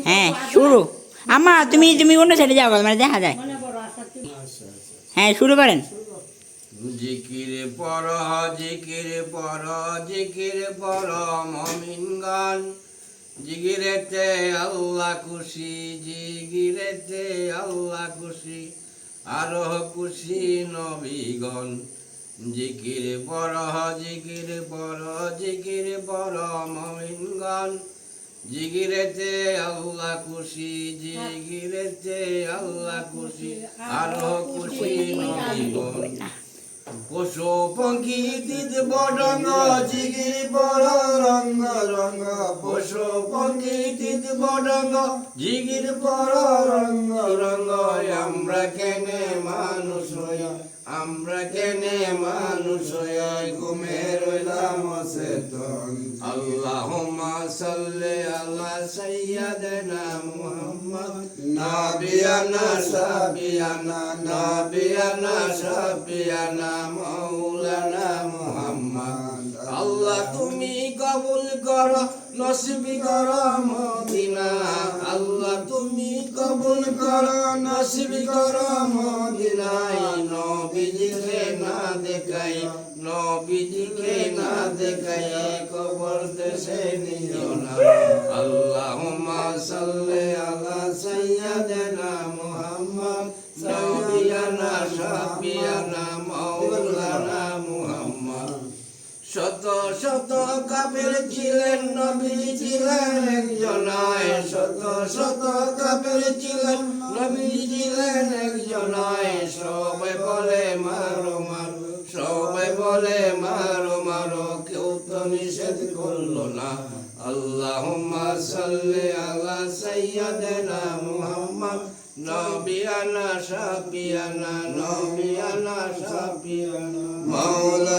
হ্যাঁ শুরু। আম্মা তুমি তুমি অন্য সাইডে যাও, মানে দেখা যায়। হ্যাঁ শুরু করেন। জিকির পর জিকির পর জিকির পর মমিন গান, জিকিরেতে আল্লাহ খুশি, জিকিরেতে আল্লাহ খুশি, আরো খুশি নবীগণ। জিকির পর জিকির পর জিকির পর মমিন গান, জিকিরেতে আল্লাহ খুশি, জিকিরেতে আল্লাহ খুশি, আরো খুশি নবীগণ। পশু পঙ্খী তিত বডঙ্গ, জিগির বড় রঙ্গ রঙ্গ। পশু পঙ্খী তিত বডঙ্গ, জিগির বড় রঙ্গ রঙ্গ। আমরা কেনে মানুষ হইয়া, আমরা কেনে মানুষ হইয়া ঘুমে রইলাম অচেতন। আল্লাহুম্মা সাল্লি আলা সাইয়্যিদিনা মুহাম্মদ, নাবিয়ানা সাবিয়ানা, নাবিয়ানা সাবিয়ানা মাওলানা মুহাম্মদ। আল্লাহ তুমি কবুল করো, নসিব করো মদিনা। আল্লাহ তুমি কবুল করো, নসিব করো মদিনায়। নবীজিকে না দেখাই, নবীজিকে না দেখাই কবর দেশে নিও না। আল্লাহুম্মা সাল্লি আলা সাইয়্যিদিনা মুহাম্মদ, নাবিয়ানা শাফিয়ানা মাওলানা মুহাম্মদ। শত শত কাফের ছিলেন, নবীজি ছিলেন একজনায়। শত শত কাফের ছিলেন, নবীজি ছিলেন একজনায়। সবাই বলে মারো মারো, সবাই বলে মারো মারো, কেউ তো নিষেধ করলো না। আল্লাহুম্মা সাল্লি আলা সাইয়্যিদিনা মুহাম্মদ, নাবিয়ানা শাফিয়ানা, নাবিয়ানা শাফিয়ানা মাওলানা